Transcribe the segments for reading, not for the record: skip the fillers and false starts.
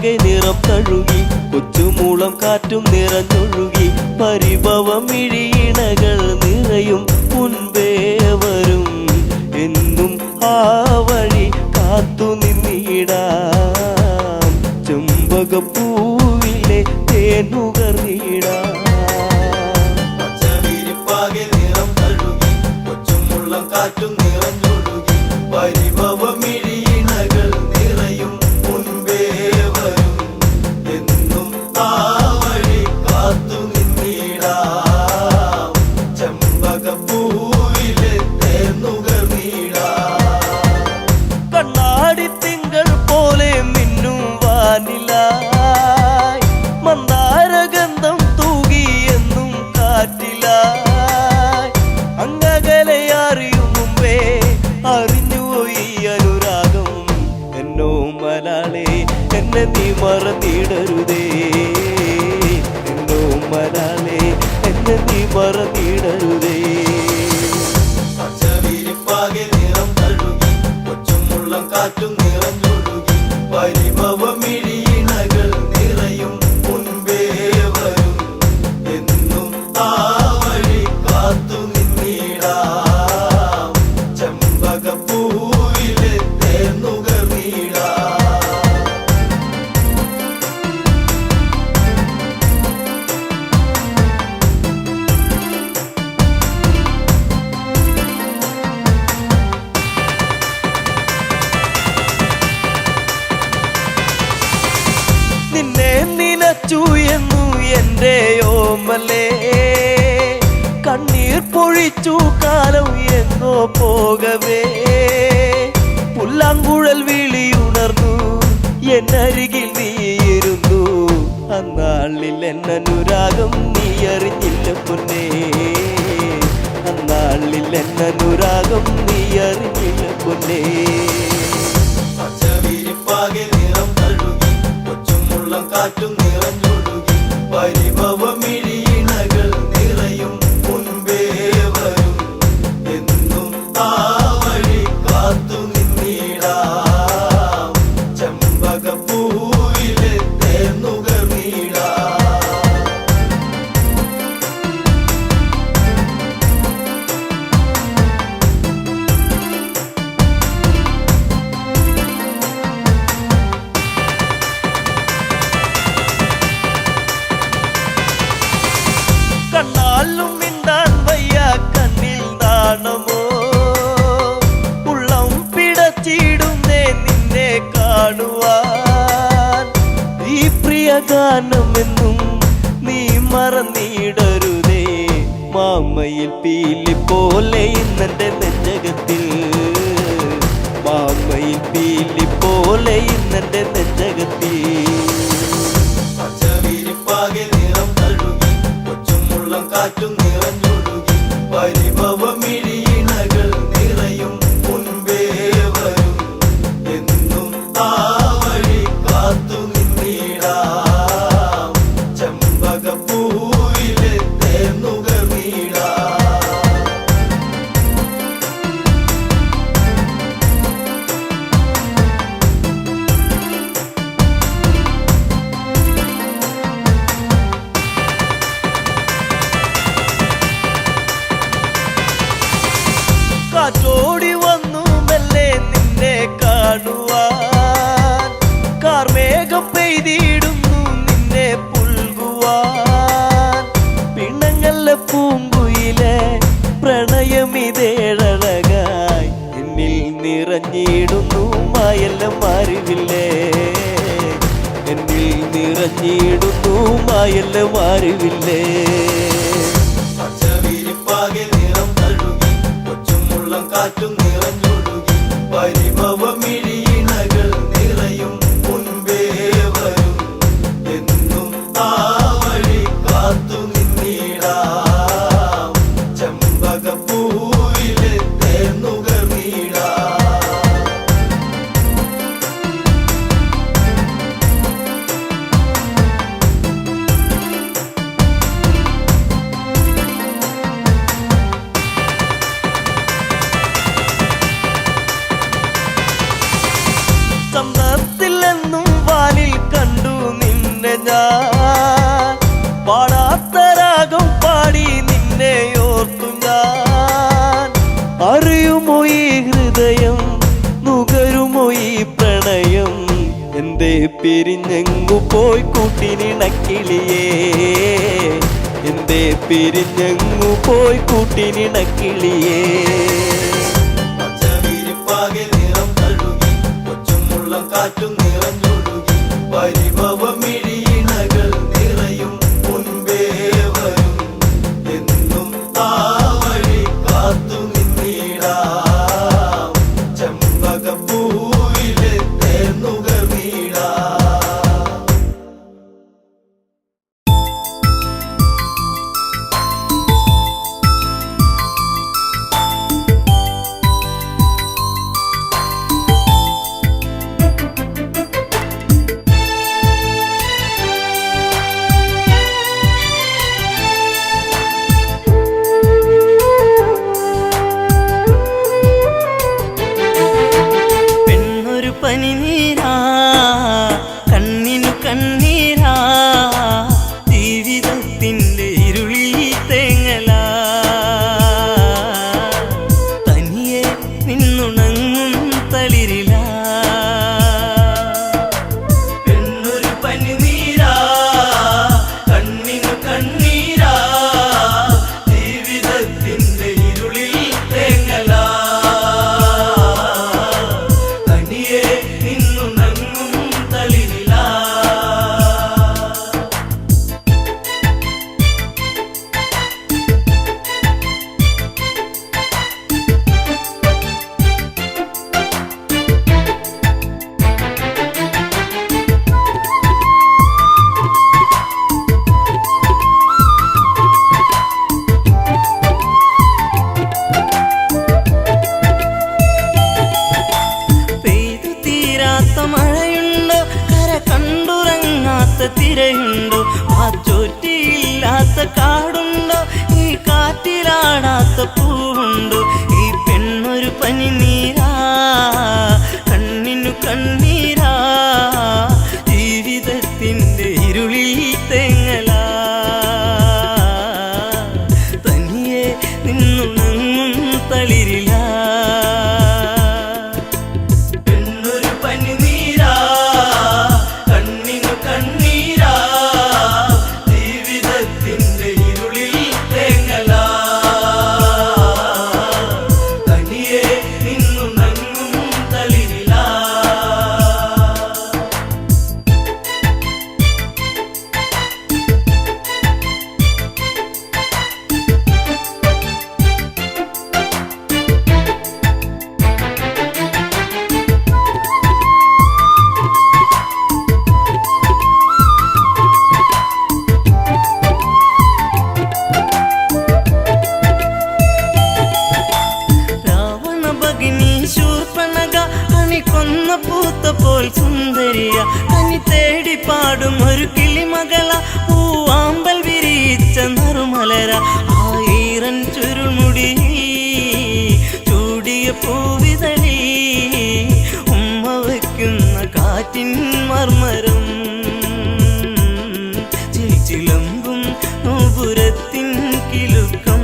ചുവരിപ്പാകെ നിറം തഴുകി കൊച്ചുമൂളം കാറ്റും നിറഞ്ഞൊഴുകി പരിഭവമിഴിയിണകൾ നിറയും മുൻപേ വരും എന്നും ആ വഴി കാത്തു നിന്നിടാം ചെമ്പകപ്പൂവിലെ തേനുകർന്നിടാം ചുവരിപ്പാകെ നിറം തഴുകി കൊച്ചുമൂളം കാറ്റും നിറഞ്ഞൊഴുകി പരിഭവമിഴിയിണകൾ നിറയും മുൻപേ വരും എന്നും ആ വഴി കാത്തു നിന്നിടാം ചെമ്പകപ്പൂവിലെ തേനുകർന്നിടാം കണ്ണാടി തിങ്കൾ പോലെ മിന്നും വാനിലായി മന്ദാരഗന്ധം തൂകി എന്നും കാറ്റിലായി അങ്ങകലെ അറിയും മുമ്പേ അറിഞ്ഞുപോയി അനുരാഗം എന്നോ മലാളെ എന്നെ നീ മറന്നിടരുതേ എന്നോ മലാളെ എന്നെ നീ മറന്നിടരുതേ ചുവരിപ്പാകെ നിറം തഴുകി കൊച്ചുമുള്ളം കാറ്റും നിറഞ്ഞൊഴുകി പരിഭവമിഴിയിണകൾ നിറയും മുൻപേ വരും എന്നും ആ വഴി കാത്തു നിന്നിടാം ചെമ്പകപ്പൂവിലെ തേനുകർന്നിടാം നിന്നെ നിനച്ചു എന്നു എൻ്റെ ഓമലേ കണ്ണീർ പൊഴിച്ചു കാലം എന്നോ പോകവേ പുല്ലാങ്കുഴൽ വിളിയുണർന്നു എന്നരികിൽ നീയിരുന്നു അന്നാളിൽ എന്നനുരാഗം നീ അറിഞ്ഞില്ല പൊന്നേ അന്നാളിൽ എന്നനുരാഗം നീ അറിഞ്ഞില്ല പൊന്നേ ചുവരിപ്പാകെ നിറം തഴുകി കൊച്ചുമുള്ളം കാറ്റും നിറഞ്ഞൊഴുകി പരിഭവമിഴിയിണകൾ നിറയും മുൻപേ വരും എന്നും ആ വഴി കാത്തു നിന്നിടാം ചെമ്പകപ്പൂവിലെ തേനുകർന്നിടാം കണ്ണാലും മിണ്ടാൻ വയ്യ കണ്ണിൽ നാണമോ ഉള്ളം പിടച്ചിടുന്നേ നിന്നെ കാണുവാൻ ഈ പ്രിയ ഗാനമെന്നും നീ മറന്നിടരുതേ മാമയിൽ പീലി പോലെ ഇന്നെന്റെ നെഞ്ചകത്തിൽ മാമയിൽ പീലി പോലെ ഇന്നെന്റെ നെഞ്ചകത്തിൽ ചുവരിപ്പാകെ നിറം തഴുകി കൊച്ചുമുള്ളം കാറ്റും നിറഞ്ഞൊഴുകി പരിഭവമിഴിയിണകൾ നിറയും മുൻപേ വരും എന്നും ആ വഴി കാത്തു നിന്നിടാം ചെമ്പകപ്പൂവിലെ തേനുകർന്നിടാം കാറ്റോടി വന്നു മെല്ലെ നിന്നെ കാണുവാൻ കാർമേഘം പെയ്തിടുന്നു നിന്നെ പുൽകുവാൻ പിണങ്ങല്ല പൂങ്കുയിലെ പ്രണയമിതേഴഴകായി എന്നിൽ നിറഞ്ഞിടുന്നു മായെല്ലാം അറിവില്ലേ എന്നിൽ നിറഞ്ഞിടുന്നു മായെല്ലാം അറിവില്ലേ ചുവരിപ്പാകെ നിറം തഴുകി കൊച്ചുമുള്ളം കാറ്റും നിറഞ്ഞൊഴുകി പരിഭവമിഴിയിണകൾ നിറയും മുൻപേ വരും എന്നും ആ വഴി കാത്തു നിന്നിടാം ചെമ്പകപ്പൂവിലെ തേനുകർന്നിടാം പിരിഞ്ഞെങ്ങു പോയി കൂട്ടിനിണക്കിളിയേ എന്തേ പിരിഞ്ഞെങ്ങു പോയി കൂട്ടിനിണക്കിളിയേ പച്ചവിരിപ്പാകെ നിറം തഴുകി കൊച്ചുമുള്ളം കാറ്റും നിറഞ്ഞൊഴുകി പരിഭവമിഴിയിണകൾ നിറയും മുൻപേ വരും എന്നും ആ വഴി കാത്തു നിന്നിടാം ചെമ്പകപ്പൂവിലെ തേന്നുകർന്നിടാം പനിനീരാ കണ്ണിനു കണ്ണീരാ ജീവിതത്തിൻ്റെ ഇരുളിൽ തേങ്ങലാ തനിയെ നിന്നുണങ്ങും തളിരിലാ പെണ്ണൊരു പനിനീരാ കണ്ണിനു കണ്ണീരാ ജീവിതത്തിന്റെ ഇരുളിൽ തേങ്ങലാ മഴയുണ്ടോ കര കണ്ടുറങ്ങാത്ത തിരയുണ്ടോ ആ ചോറ്റിയില്ലാത്ത കാടുണ്ടോ ഈ കാറ്റിലാടാത്ത പൂവുണ്ടോ ഈ പെണ്ണൊരു പനിനീരാ കണ്ണിനു കണ്ണീരാ ജീവിതത്തിൻ്റെ ഇരുളിൽ തേങ്ങലാ തനിയെ നിന്നുണങ്ങും തളിരിലാ പൂത്തപ്പോൾ സുന്ദരിയ കനി തേടി പാടും ഒരു കിളിമകള പൂവാമ്പൽ വിരിച്ച നറുമലര ആയിരം ചുരുൾമുടി ചൂടിയ പൂവിതളി ഉമ്മ വയ്ക്കുന്ന കാറ്റിൻ മർമരം ചിലമ്പും നോപുരത്തിൻ കിലുക്കം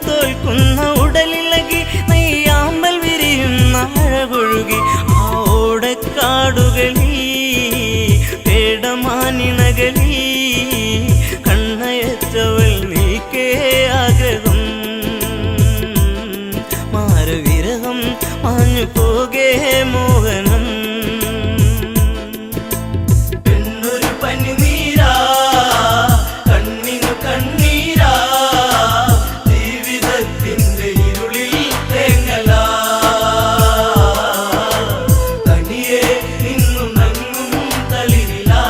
തോൽക്കുന്ന ഉടലിളകി നെയ്യാമ്പൽ വിരിയുന്ന അഴകൊഴുകി ആ ഓടക്കാടുകളിൽ പേടമാനിണകളിൽ കണ്ണയറ്റവൾ നീക്കേ ആഗ്രഹം മാരവിരഹം മാഞ്ഞു പോകേ മോഹനം പെണ്ണൊരു പനിനീരാ കണ്ണിനു കണ്ണീരാ ജീവിതത്തിന്റെ ഇരുളിൽ തേങ്ങലാ തനിയെ നിന്നുണങ്ങും തളിരിലാ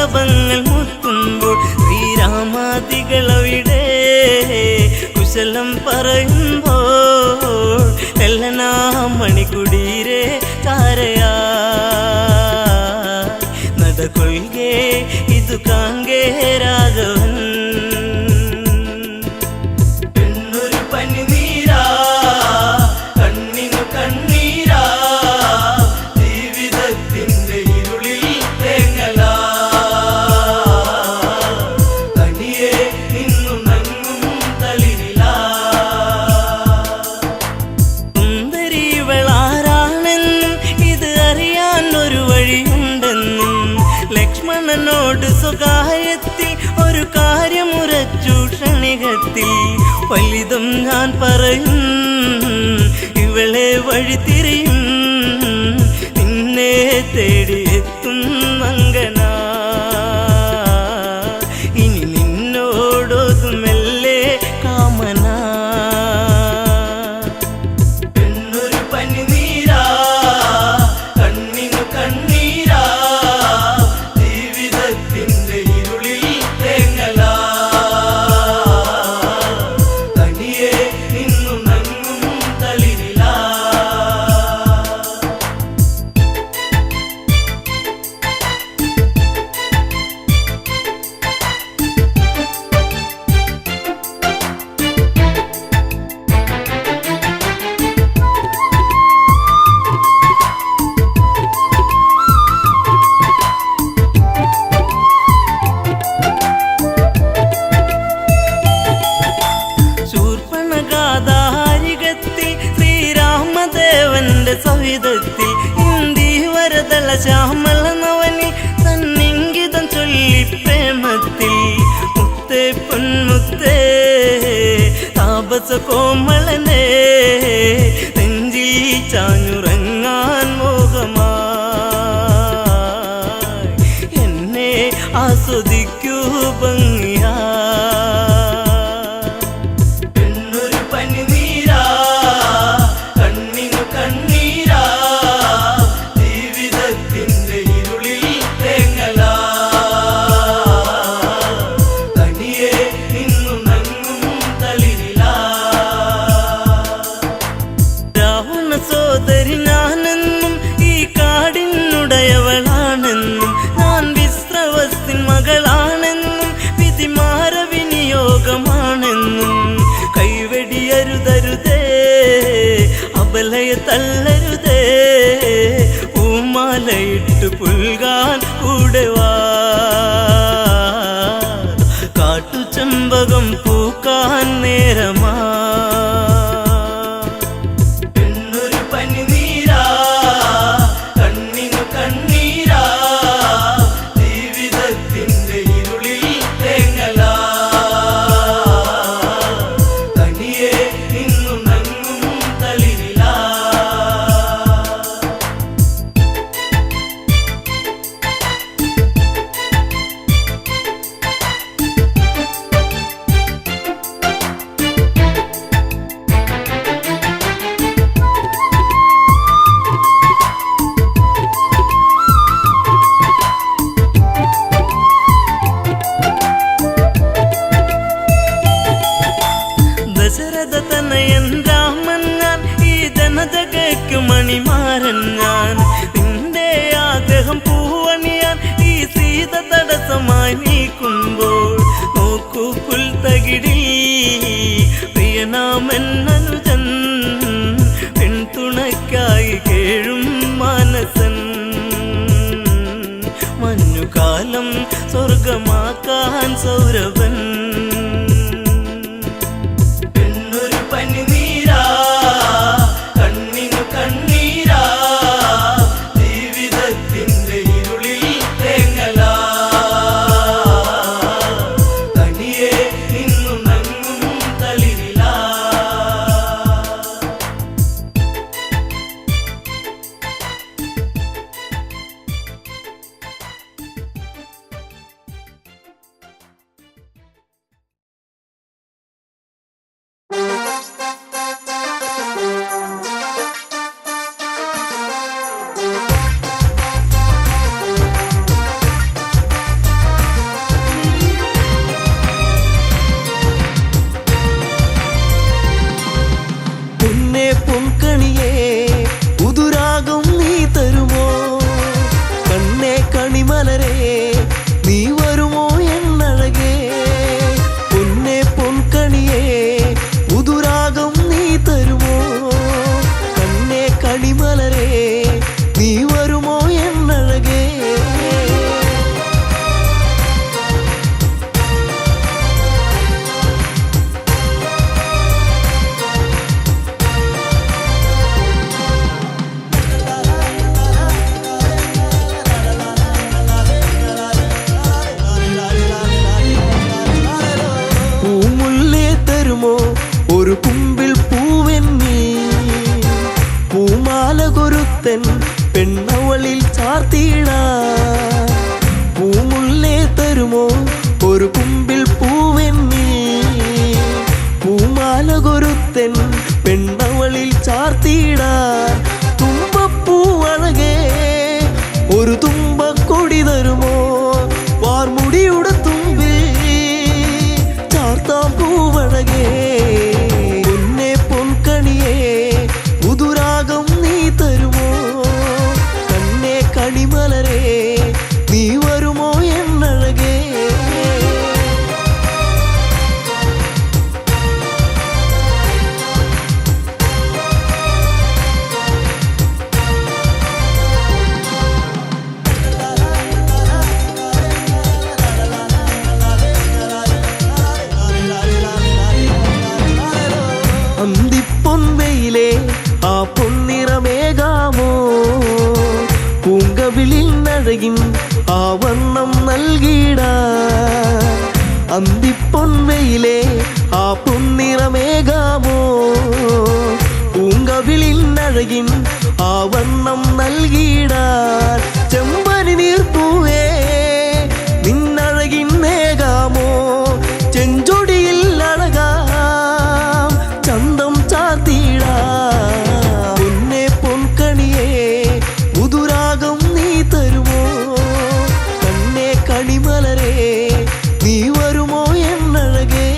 മണ്ഡപങ്ങൾ മുത്തുമ്പോൾ ശ്രീരാമാദികളവിടെ കുശലം പറയുമ്പോൾ എല്ലനാ മണിക്കുടീരെ ചാരയാ നടകൊള്ളുകേ ഇതു കാങ്കേ രാഘവൻ എന്നൊരു പനിനീരാ കണ്ണിനു കണ്ണീരാ ജീവിതത്തിന്റെ ഇരുളിൽ തേങ്ങലാ തനിയെ നിന്നു നങ്ങും തളിരിലാ സുന്ദരിവളാരാണെന്നും ഇത് അറിയാൻ ഒരു വഴിയുണ്ടെന്നും ലക്ഷ്മണനോട് സ്വകാര്യത്തിൽ ഒരു കാര്യമുറച്ചു ക്ഷണികത്തിൽ ഫലിതം ഞാൻ പറയും ഇവളെ വഴി തിരിയും നിന്നെ തേടിയെത്തും മങ്കന ഇനി നിന്നോടൊതുമെല്ലെ കാമന എന്നൊരു പനിനീരാ കണ്ണിനു കണ്ണീരാ ജീവിതത്തിന്റെ ഇരുളിൽ തേങ്ങലാ തനിയെ നിന്നു നങ്ങും തളിരിലാ ശൂർപ്പണഗാധാരികത്തിൽ ശ്രീരാമദേവന്റെ സവിധത്തിൽ ഇന്ദീവരതല ശ്യാമല നവനി തന്നിങ്കിതം ചൊല്ലി പ്രേമത്തിൽ മുത്തേ പൊന്മുത്തേ താപസ കോമളനെ നെഞ്ചിൽ ചാഞ്ഞുറങ്ങാൻ മോഹമായി എന്നെ ആസ്വദിക്കൂ ഭംഗിയാ എന്നൊരു പനിനീരാ കണ്ണിനു കണ്ണീരാ ജീവിതത്തിന്റെ ഇരുളിൽ തേങ്ങലാ തനിയെ നിന്നു നങ്ങും തളിരിലാ രാവണ സോദരി ഞാനെന്നും ഈ കാടിനുടയവളാണെന്നും ഞാൻ വിശ്രവസ്തിൻ മകളാണെന്നും വിധിമാര വിനിയോഗമാണെന്നും കൈവെടിയരുതരുതേ അബലയ തള്ളരുതേ പൂമാലയിട്ട് പുൽകാൻ കൂടെ വാ കാട്ടുചെമ്പകം പൂക്കാൻ നേരമാ എന്നൊരു പനിനീരാ കണ്ണിനു കണ്ണീരാ ജീവിതത്തിന്റെ ഇരുളിൽ തേങ്ങലാ തനിയെ നിന്നു നങ്ങും തളിരിലാ ദശരഥ തനയൻ രാമൻ ഞാൻ ഈ ജനതകയ്ക്കു മണിമാരൻ ഞാൻ നിന്റെ ആഗ്രഹം പൂവണിയാൻ ഈ സീത തടസ്സമായി നീക്കുമ്പോൾ നോക്കൂ പുൽത്തകിടി പ്രിയനാമൻ അനുജൻ പിന്തുണയ്ക്കായി കേഴും മാനസൻ മഞ്ഞുകാലം സ്വർഗമാക്കാൻ സൗരഭൻ എന്നൊരു പനിനീരാ കണ്ണിനു കണ്ണീരാ ജീവിതത്തിന്റെ ഇരുളിൽ തേങ്ങലാ തനിയെ നിന്നു നങ്ങും തളിരിലാ പൂങ്കാറ്റൊരുത്തൻ പെണ്ണവളിൽ ചാർത്തിടാൻ പൂമുല്ലേ തരുമോ ഒരു കുമ്പിൽ പൂവെന്നിൽ പൂമാലകൊരുത്തൻ പെണ്ണവളിൽ ചാർത്തിടാൻ തുമ്പപ്പൂവഴകേ ഒരു തുമ്പക്കൊടി തരുമോ വാർമുടിയുടെ തുമ്പിൽ ചാർത്താം പൂവഴകേ പൊന്നെ പൊൻകണിയേ പുതുരാഗം നീ തരുമോ കണ്ണേ കണിമലരേ നീ വരുമോ എന്നഴകേ അന്തിപ്പൊൻവെയിലേ ആ പൊന്നിറമേകാമോ പൂങ്കവിളിൽ നഴകിൻ ആ വർണ്ണം നൽകിടാൻ അന്തിപ്പൊൻവെയിലേ ആ പൊന്നിറമേകാമോ പൂങ്കവിളിൽ നഴകിൻ ആ വർണ്ണം നൽകിടാൻ ചെമ്പനി നീർപ്പൂവേ നിന്നഴകിൻ നേകാമോ ചെഞ്ചൊടിയിൽ അഴകാം ചന്തം ചാത്തിടാ പൊന്നെ പൊൻകണിയേ പുതുരാഗം നീ തരുമോ കണ്ണേ കണിമലരേ നീ വരുമോ എന്നഴകേ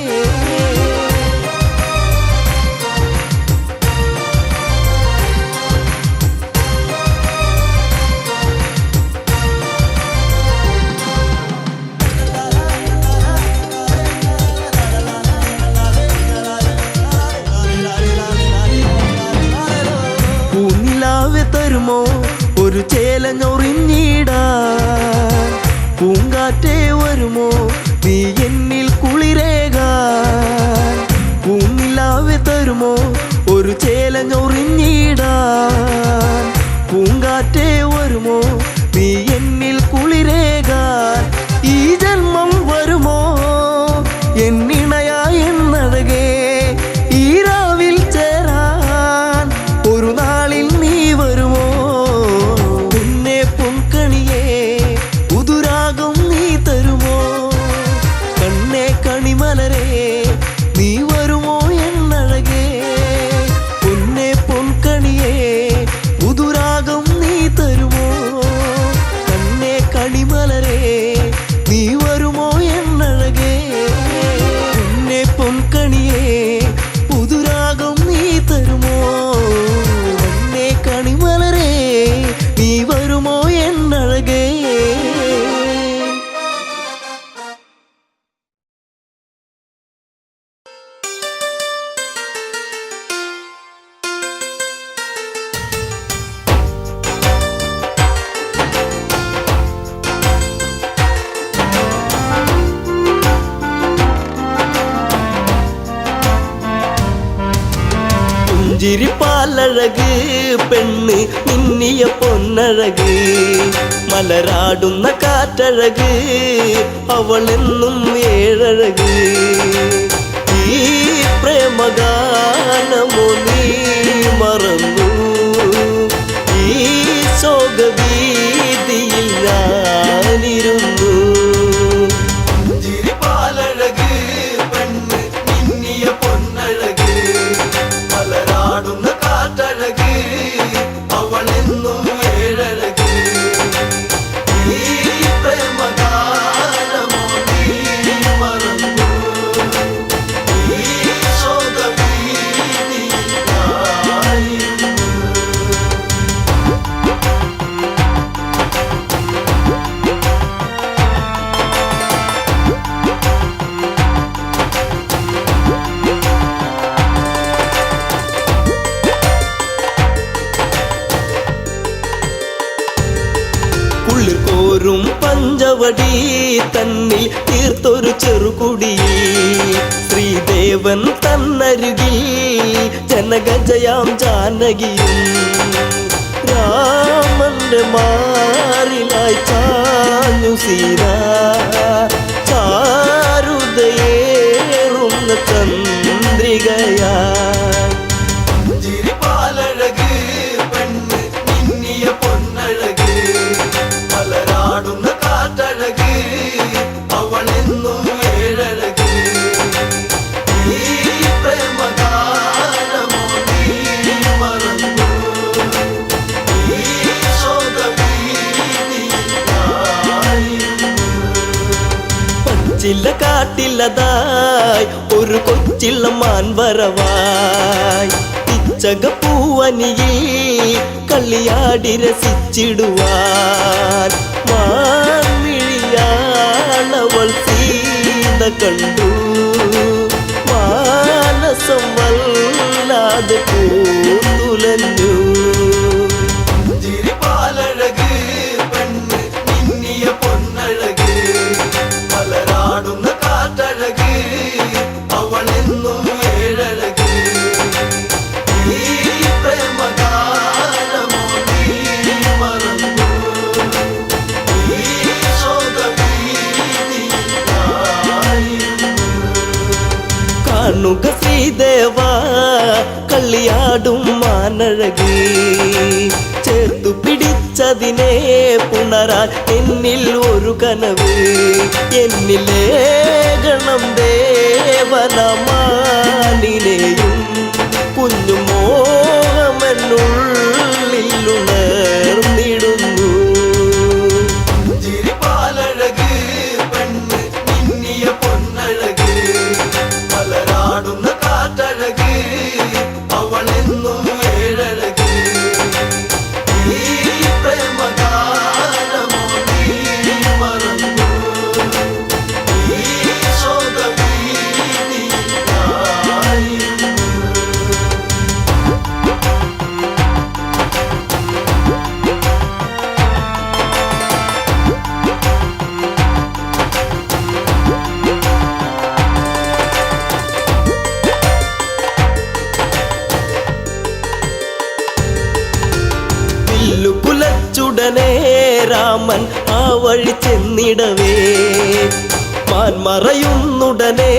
പൂനിലാവെ തരുമോ ഒരു ചേലഞ്ഞൊറിഞ്ഞിടാൻ പൂങ്കാറ്റേ വരുമോ നീ എന്നിൽ കുളിരേകാൻ പൂനിലാവെ തരുമോ ഒരു ചേലഞ്ഞൊറിഞ്ഞിടാൻ പൂങ്കാറ്റേ വരുമോ നീ എന്നിൽ കുളിരേകാൻ ഈ ജന്മം വരുമോ എന്നിണയായി എന്നഴകേ ഈ രാവിൽ ചേരാൻ ഒരു നാളിൽ നീ വരുമോ പൊന്നെ പൊൻകണിയേ പുതുരാഗം നീ തരുമോ കണ്ണേ കണിമലരേ നീ വരുമോ എന്നഴകേ പൊന്നെ പൊൻകണിയേ പുതുരാഗം നീ തരുമോ കണ്ണേ കണിമലരേ നീ വരുമോ എന്നഴകേ പൊന്നെ പൊൻകണിയേ പുതുരാഗം നീ തരുമോ കണ്ണേ കണിമലരേ നീ വരുമോ എന്നഴകേ പുഞ്ചിരിപ്പാലഴക് പെണ്ണ് മിന്നിയ പൊന്നഴക് മലരാടുന്ന കാറ്റഴക് അവളെന്നും ഏഴഴക് ഈ പ്രേമഗാനമോ നീ മറന്നു ഈ ശോകവീതിയിൽ ഞാനിരുന്നു ചിരിപ്പാലഴക് പെണ്ണ് മിന്നിയ പൊന്നഴക് മലരാടുന്ന കാറ്റഴക് അവളെന്നും ഏഴഴക് ഈ പ്രേമഗാനമോ നീ മറന്നു ഈ ശോകവീതിയിൽ ഞാനിരുന്നു ഉള്ളിൽ കോരും പഞ്ചവടി തന്നിൽ തീർത്തൊരു ചെറുകുടി ശ്രീദേവൻ തന്നരുകിൽ ജനകജയാം ജാനകിയും രാമന്റെ മാറിലായി ചാഞ്ഞു സീത ചാരുതയേറുന്ന ചന്ദ്രികയാ ചിരിപ്പാലഴക് പെണ്ണ് മിന്നിയ പച്ചില കാട്ടില്ലതായി ഒരു കൊച്ചിള്ള മാൻവരവായി പിച്ചകപ്പൂവനിയിൽ കളിയാടി രസിച്ചിടുവാൻ മാൻമിഴിയാണവൾ സീത കണ്ടു മാനസം വല്ലാതെ പൂത്തുലഞ്ഞു ചിരിപ്പാലഴക് പെണ്ണ് മിന്നിയ പൊന്നഴക് മലരാടുന്ന കാറ്റഴക് അവളെന്നും ഏഴഴക് ഈ പ്രേമഗാനമോ നീ മറന്നു ഈ ശോകഭീതിയായിരുന്നു കാണുക ശ്രീദേവ കളിയാടും മാനഴകി ചേർത്തു പിടിച്ചതിനെ പുണരാൻ എന്നിൽ ഒരു കനവ് എന്നിലേ ഗണം ദേവനമാനിനെയും കുഞ്ഞു മോഹമെന്നുള്ളിലുണർന്നിടുന്നു ചിരിപ്പാലഴക് പെണ്ണ് മിന്നിയ പൊന്നഴക് മലരാടുന്ന കാറ്റഴക് അവളെന്നും ഏഴഴക് ഈ പ്രേമഗാനമോ നീ മറന്നു ഈ ശോകഭീതിയായിരുന്നു പുലച്ചുടനെ രാമൻ ആ വഴി ചെന്നിടവേ മാൻമറയുന്നുടനെ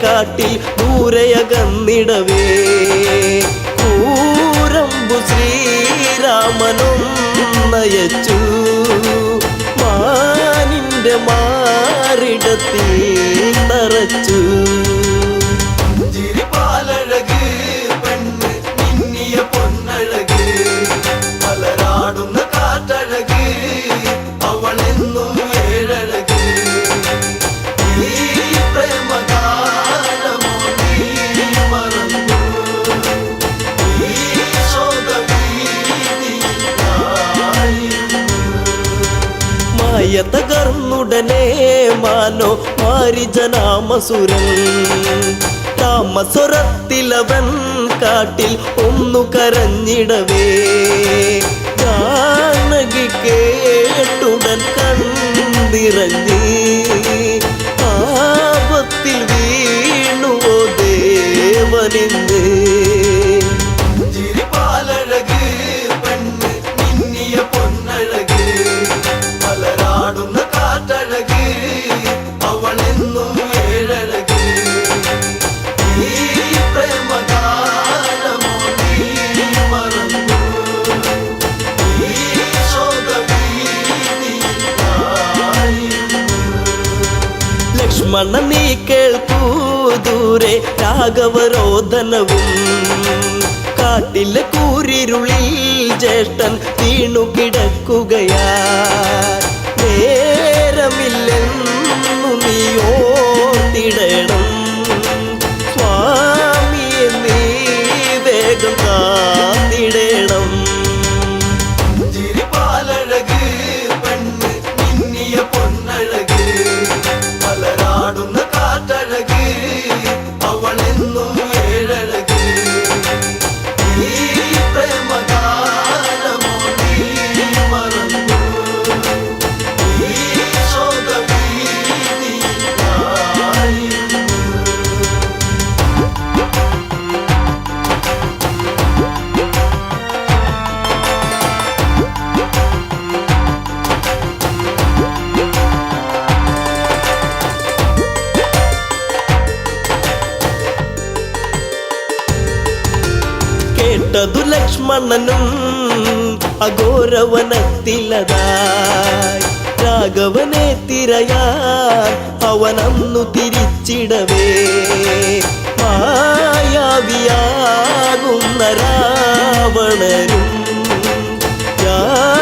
കാട്ടിൽ ദൂരയകന്നിടവേ പൂരമ്പു ശ്രീരാമനും നയച്ചു മാനിന്റെ മാറിടത്തിൽ നിറച്ചു ചിരിപ്പാലഴക് പെണ്ണ് മിന്നിയ പൊന്നഴക് മലരാടുന്ന കാറ്റഴക് അവളെന്നും ഏഴഴക് ഈ പ്രേമഗാനമോ നീ മറന്നു ഈ ശോകഭീതിയായിരുന്നു മായ തകർന്നുടനെ മാനോ മാരിജനാമസുരൻ താമസ്വരത്തിലവൻ കാട്ടിൽ ഒന്നു കരഞ്ഞിടവേ ജാനകി കേട്ടുടൻ കണ്ണിറങ്ങി ആപത്തിൽ വീണുവോ ദേവനിന്ന് ചിരിപ്പാലഴക് പെണ്ണ് മിന്നിയ പൊന്നഴക് മലരാടുന്ന കാറ്റഴക് അവളെന്നും ഏഴഴക് ഈ പ്രേമഗാനമോ നീ മറന്നു ഈ ശോകഭീതിയായിരുന്നു ലക്ഷ്മണ നീ കേൾക്കൂ ദൂരെ രാഘവരോധനവും കാട്ടിലെ കൂരിരുളിൽ ജ്യേഷ്ഠൻ വീണു കിടക്കുകയാ നേരമില്ലെന്നു നീ ഓർത്തിടണം സ്വാമിയെ നീ വേഗം കാത്തിടണം ചിരിപ്പാലഴക് പെണ്ണ് മിന്നിയ പൊന്നഴക് മലരാടുന്ന കാറ്റഴക് അവളെന്നും ഏഴഴക് ഈ പ്രേമഗാനമോ നീ മറന്നു ഈ ശോകഭീതിയായിരുന്നു കേട്ടതു ലക്ഷ്മണനും അഘോരവനത്തിലതായി രാഘവനെ തിരയാൻ അവനന്നു തിരിച്ചിടവേ മായാവിയാകുന്ന രാവണനും യാചകവേഷത്തിൽ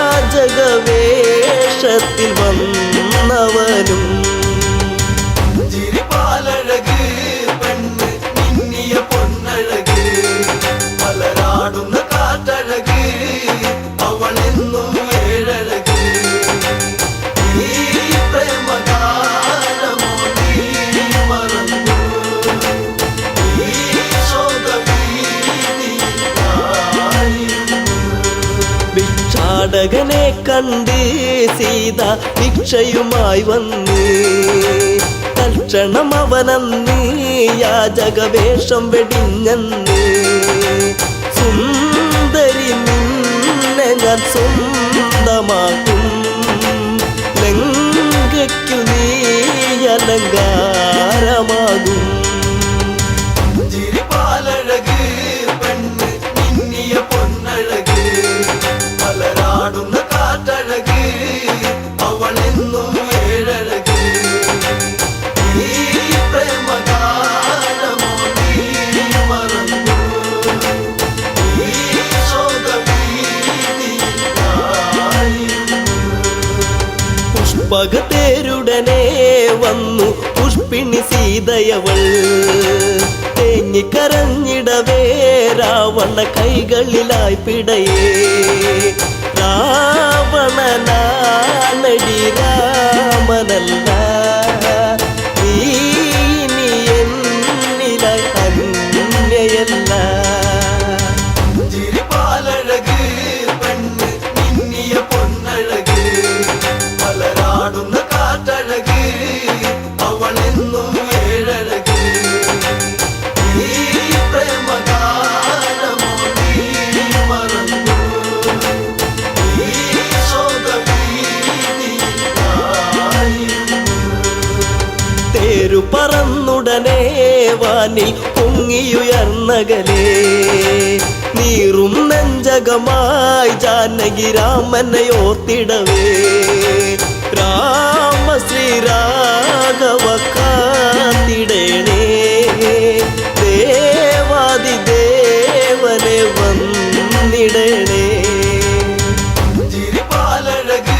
വന്നവനും അന്തകനെ കണ്ട് സീത ഭിക്ഷയുമായി വന്ന് തൽക്ഷണം അവനന്ന് യാചകവേഷം വെടിഞ്ഞന്ന് സുന്ദരി നിന്നെ ഞാൻ സ്വന്തമാക്കും ലങ്കയ്ക്കു നീ അലങ്കാരമാകും ചിരിപ്പാലഴക് പെണ്ണ് മിന്നിയ പൊന്നഴക് മലരാടുന്ന കാറ്റഴക് അവളെന്നും ഏഴഴക് ഈ പ്രേമഗാനമോ നീ മറന്നു ഈ ശോകഭീതിയിലായിരുന്നു. പുഷ്പകത്തേരുടനെ വന്നു പുഷ്പിണി സീതയവൾ തേങ്ങിക്കരഞ്ഞിടവേ രാവണ കൈകളിലായി പിടയേ രാവണനാണടി രാമനല്ല നീ ഇനി എന്നിലായി അന്യയല്ല ചിരിപ്പാലഴക് പെണ്ണ് മിന്നിയ പൊന്നഴക് മലരാടുന്ന കാറ്റഴക് അവളെന്നും ഏഴഴക് ഈ പ്രേമഗാനമോ നീ മറന്നു ഈ ശോകഭീതിയിലായിരുന്നു. തേരു പറന്നുടനെ വാനിൽ പൊങ്ങിയുയർന്നകലേ നീറും നെഞ്ചകമായി ജാനകി രാമനെ ഓർത്തിടവേ രാമ ശ്രീരാഘവ കാത്തിടേണേ ദേവാദിദേവനെ വന്നിടണേ ചിരിപ്പാലഴക്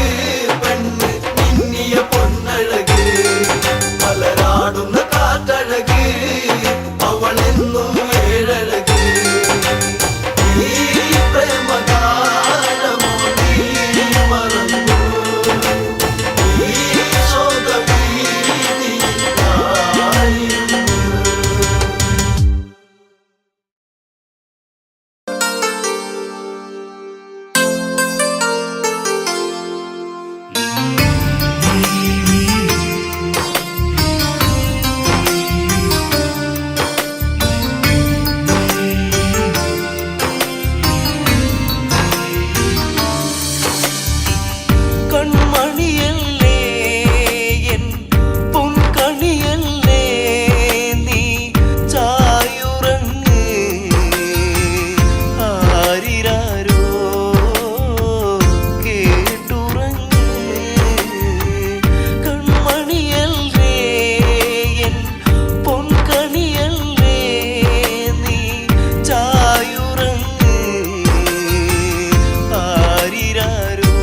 പെണ്ണ് മിന്നിയ പൊന്നഴക് മലരാടുന്ന കാറ്റഴക് അവളെന്നും ഏഴഴക് ഈ പ്രേമഗാനമോ നീ മറന്നു ഈ ശോകഭീതിയിലായിരുന്നു. കൺമണിയല്ലേ എൻ പൊൻകണിയല്ലേ നീ ചായുറങ്ങ് ആരിരാരോ കേട്ടുറങ്ങ് കൺമണിയല്ലേ എൻ പൊൻകണിയല്ലേ നീ ചായുറങ്ങ് ആരിരാരോ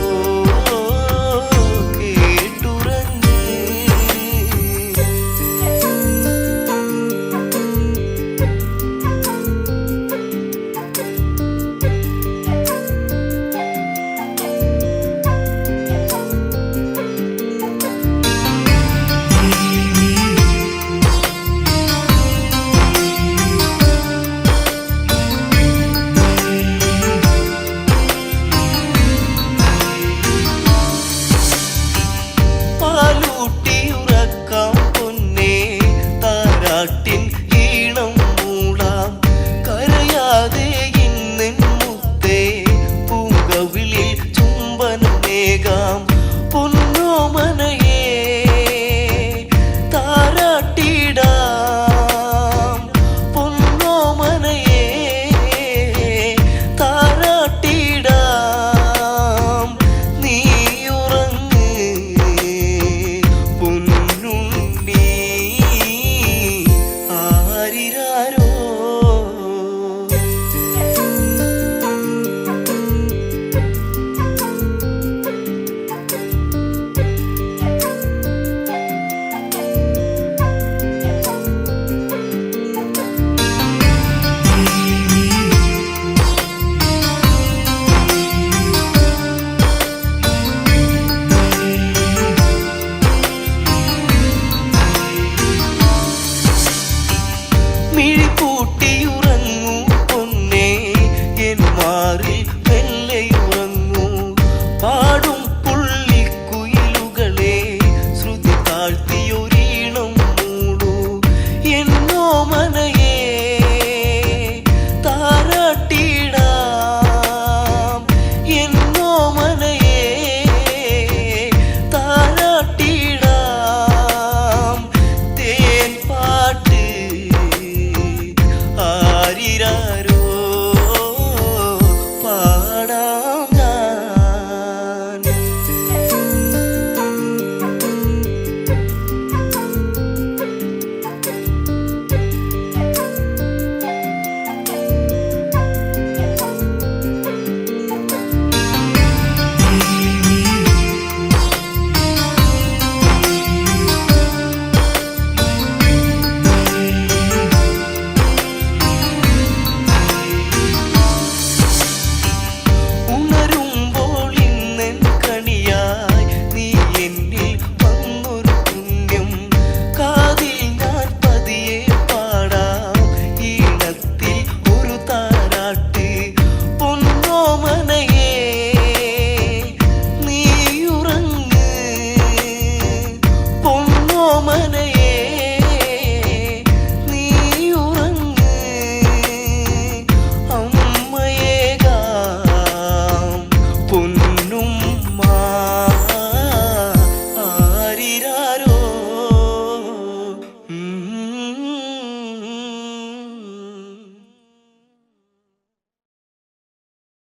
കേട്ടുറങ്ങ് പാലൂട്ടിയുറക്കാം പൊന്നേ താരാട്ടി